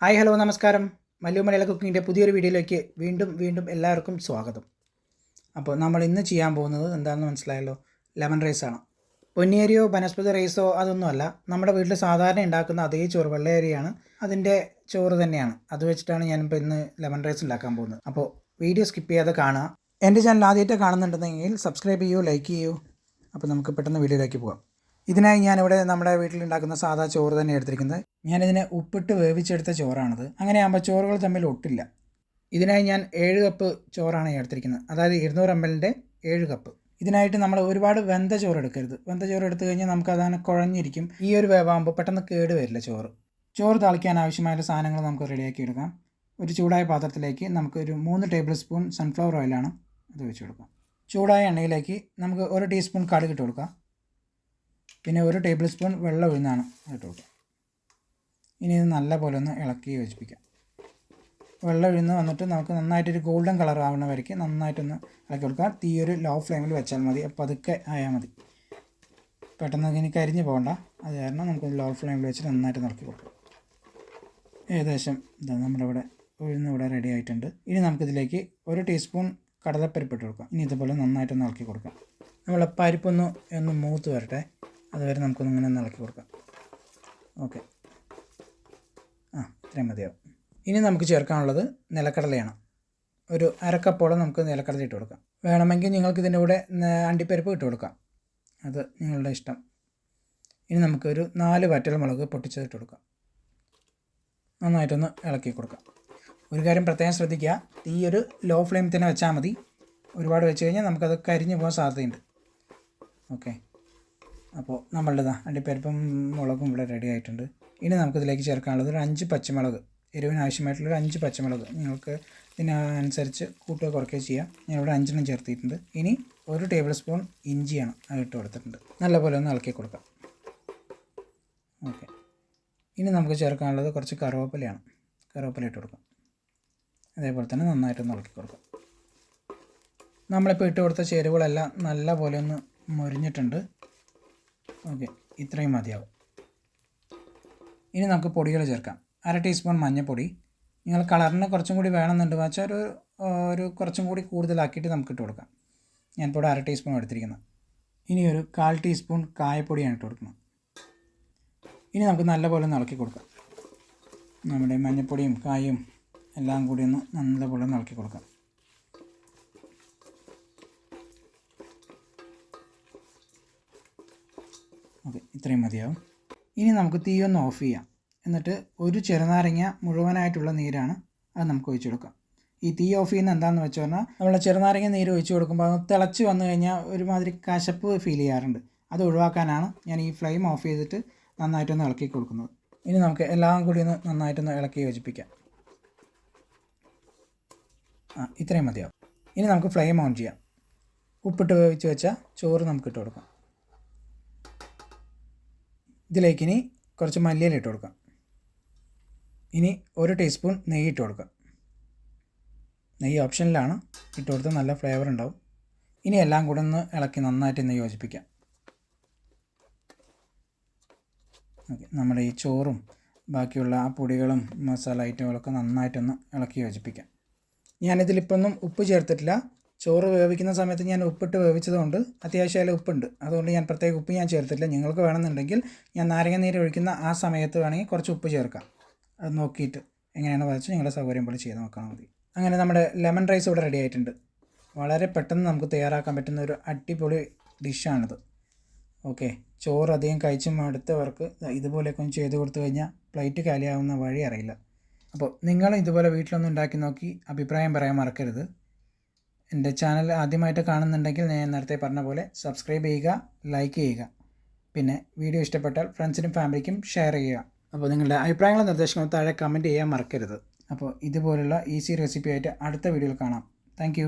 Hi hello നമസ്കാരം. മല്ലു മലയാള കുക്കിങ്ങിൻ്റെ പുതിയൊരു വീഡിയോയിലേക്ക് വീണ്ടും എല്ലാവർക്കും സ്വാഗതം. അപ്പോൾ നമ്മൾ ഇന്ന് ചെയ്യാൻ പോകുന്നത് എന്താണെന്ന് മനസ്സിലായല്ലോ, ലെമൺ റൈസാണ്. പൊന്നിയരിയോ ബനസ്പതി റൈസോ അതൊന്നുമല്ല, നമ്മുടെ വീട്ടിൽ സാധാരണ ഉണ്ടാക്കുന്ന അതേ ചോറ്, വെള്ളയരിയാണ്, അതിൻ്റെ ചോറ് തന്നെയാണ്. അത് വെച്ചിട്ടാണ് ഞാനിപ്പോൾ ഇന്ന് ലെമൺ റൈസ് ഉണ്ടാക്കാൻ പോകുന്നത്. അപ്പോൾ വീഡിയോ സ്കിപ്പ് ചെയ്യാതെ കാണുക. എൻ്റെ ചാനൽ ആദ്യമായിട്ട് കാണുന്നുണ്ടെങ്കിൽ സബ്സ്ക്രൈബ് ചെയ്യൂ, ലൈക്ക് ചെയ്യൂ. അപ്പോൾ നമുക്ക് പെട്ടെന്ന് വീഡിയോയിലേക്ക് പോകാം. ഇതിനായി ഞാനിവിടെ നമ്മുടെ വീട്ടിലുണ്ടാക്കുന്ന സാധാ ചോറ് തന്നെ എടുത്തിരിക്കുന്നത്. ഞാനിതിനെ ഉപ്പിട്ട് വേവിച്ചെടുത്ത ചോറാണിത്. അങ്ങനെയാകുമ്പോൾ ചോറുകൾ തമ്മിൽ ഒട്ടില്ല. ഇതിനായി ഞാൻ 7 കപ്പ് ചോറാണ് എടുത്തിരിക്കുന്നത്, അതായത് 200 ml 7 കപ്പ്. ഇതിനായിട്ട് നമ്മൾ ഒരുപാട് വെന്ത ചോറ് എടുക്കരുത്. വെന്ത ചോറ് എടുത്തു കഴിഞ്ഞാൽ നമുക്ക് അതാണ് കുഴഞ്ഞിരിക്കും. ഈ ഒരു വേവാകുമ്പോൾ പെട്ടെന്ന് കേട് വരില്ല ചോറ്. ചോറ് താളിക്കാൻ ആവശ്യമായ സാധനങ്ങൾ നമുക്ക് റെഡിയാക്കി എടുക്കാം. ഒരു ചൂടായ പാത്രത്തിലേക്ക് നമുക്കൊരു 3 ടേബിൾ സ്പൂൺ സൺഫ്ലവർ ഓയിലാണ് അത് വെച്ച് കൊടുക്കാം. ചൂടായ എണ്ണയിലേക്ക് നമുക്ക് 1 ടീസ്പൂൺ കടുക് ഇട്ട് കൊടുക്കാം. പിന്നെ 1 ടേബിൾ സ്പൂൺ വെള്ളം ഉഴുന്നാണ് ഇട്ട് കൊടുക്കുക. ഇനി ഇത് നല്ല പോലെ ഒന്ന് ഇളക്കി യോജിപ്പിക്കാം. വെള്ളം ഉഴുന്ന് വന്നിട്ട് നമുക്ക് നന്നായിട്ടൊരു ഗോൾഡൻ കളർ ആവുന്ന വരയ്ക്ക് നന്നായിട്ടൊന്ന് ഇളക്കി കൊടുക്കുക. തീ ഒരു ലോ ഫ്ലെയിമിൽ വെച്ചാൽ മതി, പതുക്കെ ആയാൽ മതി. പെട്ടെന്ന് ഇനി കരിഞ്ഞ് പോകണ്ട, അത് കാരണം നമുക്ക് ലോ ഫ്ലെയിമിൽ വെച്ചിട്ട് നന്നായിട്ട് ഇളക്കി കൊടുക്കാം. ഏകദേശം ഇതാ നമ്മുടെ ഇവിടെ ഉഴുന്ന് ഇവിടെ റെഡി ആയിട്ടുണ്ട്. ഇനി നമുക്കിതിലേക്ക് 1 ടീസ്പൂൺ കടലപ്പരിപ്പ് ഇട്ട് കൊടുക്കാം. ഇനി ഇതുപോലെ നന്നായിട്ടൊന്ന് ഇളക്കി കൊടുക്കാം. നമ്മൾ പരിപ്പൊന്ന് മൂത്ത് വരട്ടെ, അതുവരെ നമുക്കൊന്നിങ്ങനെ ഇളക്കി കൊടുക്കാം. ഓക്കെ, ഇത്രയും മതിയാവും. ഇനി നമുക്ക് ചേർക്കാനുള്ളത് നിലക്കടലയാണ്. ഒരു അരക്കപ്പോളം നമുക്ക് നിലക്കടല ഇട്ട് കൊടുക്കാം. വേണമെങ്കിൽ നിങ്ങൾക്ക് ഇതിൻ്റെ കൂടെ അണ്ടിപ്പരിപ്പ് ഇട്ട് കൊടുക്കാം, അത് നിങ്ങളുടെ ഇഷ്ടം. ഇനി നമുക്കൊരു 4 വറ്റൽമുളക് പൊട്ടിച്ചത് ഇട്ട് കൊടുക്കാം. നന്നായിട്ടൊന്ന് ഇളക്കി കൊടുക്കാം. ഒരു കാര്യം പ്രത്യേകം ശ്രദ്ധിക്കുക, തീ ഒരു ലോ ഫ്ലെയിമിൽ തന്നെ വെച്ചാൽ മതി. ഒരുപാട് വെച്ച് കഴിഞ്ഞാൽ നമുക്കത് കരിഞ്ഞു പോകാൻ സാധ്യതയുണ്ട്. ഓക്കെ, അപ്പോൾ നമ്മളുടെ അണ്ടിപ്പരിപ്പും മുളകും ഇവിടെ റെഡി ആയിട്ടുണ്ട്. ഇനി നമുക്കിതിലേക്ക് ചേർക്കാനുള്ളത് ഒരു 5 പച്ചമുളക്, എരിവിന് ആവശ്യമായിട്ടുള്ളൊരു 5 പച്ചമുളക്. നിങ്ങൾക്ക് ഇതിനനുസരിച്ച് കൂട്ടുക കുറയ്ക്കുകയോ ചെയ്യാം. ഞാനിവിടെ 5 ചേർത്തിട്ടുണ്ട്. ഇനി 1 ടേബിൾ സ്പൂൺ ഇഞ്ചിയാണ് അത് ഇട്ട് കൊടുത്തിട്ടുണ്ട്. നല്ലപോലെ ഒന്ന് ഇളക്കി കൊടുക്കാം. ഓക്കെ, ഇനി നമുക്ക് ചേർക്കാനുള്ളത് കുറച്ച് കറിവേപ്പിലയാണ്. കറിവേപ്പില ഇട്ട് കൊടുക്കാം. അതേപോലെ തന്നെ നന്നായിട്ടൊന്ന് ഇളക്കി കൊടുക്കാം. നമ്മളിപ്പോൾ ഇട്ട് കൊടുത്ത ചേരുവകളെല്ലാം നല്ല പോലെ ഒന്ന് മൊരിഞ്ഞിട്ടുണ്ട്. ഓക്കെ, ഇത്രയും മതിയാവും. ഇനി നമുക്ക് പൊടികൾ ചേർക്കാം. 1/2 ടീസ്പൂൺ മഞ്ഞൾപ്പൊടി. നിങ്ങൾ കളറിന് കുറച്ചും കൂടി വേണമെന്നുണ്ട് വെച്ചാൽ ഒരു കുറച്ചും കൂടി കൂടുതലാക്കിയിട്ട് നമുക്ക് ഇട്ട് കൊടുക്കാം. ഞാനിപ്പോൾ 1/2 ടീസ്പൂൺ എടുത്തിരിക്കുന്നത്. ഇനി ഒരു 1/4 ടീസ്പൂൺ കായപ്പൊടിയാണ് ഇട്ട് കൊടുക്കുന്നത്. ഇനി നമുക്ക് നല്ലപോലെ ഒന്ന് ഇളക്കി കൊടുക്കാം. നമ്മുടെ മഞ്ഞൾപ്പൊടിയും കായും എല്ലാം കൂടി ഒന്ന് നല്ലപോലെ ഒന്ന് ഇളക്കി കൊടുക്കാം. ഓക്കെ, ഇത്രയും മതിയാവും. ഇനി നമുക്ക് തീ ഒന്ന് ഓഫ് ചെയ്യാം. എന്നിട്ട് ഒരു ചെറുനാരങ്ങ മുഴുവനായിട്ടുള്ള നീരാണ് അത് നമുക്ക് ഒഴിച്ചു കൊടുക്കാം. ഈ തീ ഓഫ് ചെയ്യുന്ന എന്താണെന്ന് വെച്ച് പറഞ്ഞാൽ, നമ്മൾ ചെറുനാരങ്ങ നീര് ഒഴിച്ചു കൊടുക്കുമ്പോൾ അത് തിളച്ച് വന്നു കഴിഞ്ഞാൽ ഒരുമാതിരി കശപ്പ് ഫീൽ ചെയ്യാറുണ്ട്. അത് ഒഴിവാക്കാനാണ് ഞാൻ ഈ ഫ്ലെയിം ഓഫ് ചെയ്തിട്ട് നന്നായിട്ടൊന്ന് ഇളക്കി കൊടുക്കുന്നത്. ഇനി നമുക്ക് എല്ലാം കൂടി ഒന്ന് നന്നായിട്ടൊന്ന് ഇളക്കി യോജിപ്പിക്കാം. ഇത്രയും മതിയാവും. ഇനി നമുക്ക് ഫ്ലെയിം ഓൺ ചെയ്യാം. ഉപ്പിട്ട് വേവിച്ച് വെച്ചാൽ ചോറ് നമുക്ക് ഇട്ട് കൊടുക്കാം. ഇതിലേക്ക് ഇനി കുറച്ച് മല്ലിയില ഇട്ട് കൊടുക്കാം. ഇനി 1 ടീസ്പൂൺ നെയ്യ് ഇട്ട് കൊടുക്കാം. നെയ്യ് ഓപ്ഷനിലാണ്, ഇട്ട് കൊടുത്താൽ നല്ല ഫ്ലേവർ ഉണ്ടാവും. ഇനി എല്ലാം കൂടെ ഒന്ന് ഇളക്കി നന്നായിട്ട് ഒന്ന് യോജിപ്പിക്കാം. ഓക്കെ, നമ്മുടെ ഈ ചോറും ബാക്കിയുള്ള ആ പൊടികളും മസാല ഐറ്റങ്ങളൊക്കെ നന്നായിട്ടൊന്ന് ഇളക്കി യോജിപ്പിക്കാം. ഞാനിതിലിപ്പൊന്നും ഉപ്പ് ചേർത്തിട്ടില്ല. ചോറ് വേവിക്കുന്ന സമയത്ത് ഞാൻ ഉപ്പിട്ട് വേവിച്ചതുകൊണ്ട് അത്യാവശ്യം അതിൽ ഉപ്പുണ്ട്. അതുകൊണ്ട് ഞാൻ പ്രത്യേക ഉപ്പ് ഞാൻ ചേർത്തിട്ടില്ല. നിങ്ങൾക്ക് വേണമെന്നുണ്ടെങ്കിൽ ഞാൻ നാരങ്ങ നീര് ഒഴിക്കുന്ന ആ സമയത്ത് വേണമെങ്കിൽ കുറച്ച് ഉപ്പ് ചേർക്കാം. അത് നോക്കിയിട്ട് എങ്ങനെയാണ് വെച്ചാൽ നിങ്ങളുടെ സൗകര്യം പോലെ ചെയ്ത് നോക്കാൻ മതി. അങ്ങനെ നമ്മുടെ ലെമൺ റൈസ് ഇവിടെ റെഡി ആയിട്ടുണ്ട്. വളരെ പെട്ടെന്ന് നമുക്ക് തയ്യാറാക്കാൻ പറ്റുന്ന ഒരു അടിപൊളി ഡിഷാണിത്. ഓക്കെ, ചോറ് അധികം കഴിച്ചും അടുത്തവർക്ക് ഇതുപോലെയൊക്കെ ഒന്ന് ചെയ്ത് കൊടുത്തു കഴിഞ്ഞാൽ പ്ലേറ്റ് കാലിയാവുന്ന വഴി അറിയില്ല. അപ്പോൾ നിങ്ങൾ ഇതുപോലെ വീട്ടിലൊന്ന് ഉണ്ടാക്കി നോക്കി അഭിപ്രായം പറയാൻ മറക്കരുത്. എൻ്റെ ചാനൽ ആദ്യമായിട്ട് കാണുന്നുണ്ടെങ്കിൽ ഞാൻ നേരത്തെ പറഞ്ഞ പോലെ സബ്സ്ക്രൈബ് ചെയ്യുക, ലൈക്ക് ചെയ്യുക. പിന്നെ വീഡിയോ ഇഷ്ടപ്പെട്ടാൽ ഫ്രണ്ട്സിനും ഫാമിലിക്കും ഷെയർ ചെയ്യുക. അപ്പോൾ നിങ്ങളുടെ അഭിപ്രായങ്ങളും നിർദ്ദേശങ്ങളും താഴെ കമൻറ്റ് ചെയ്യാൻ മറക്കരുത്. അപ്പോൾ ഇതുപോലുള്ള ഈസി റെസിപ്പി ആയിട്ട് അടുത്ത വീഡിയോയിൽ കാണാം. താങ്ക്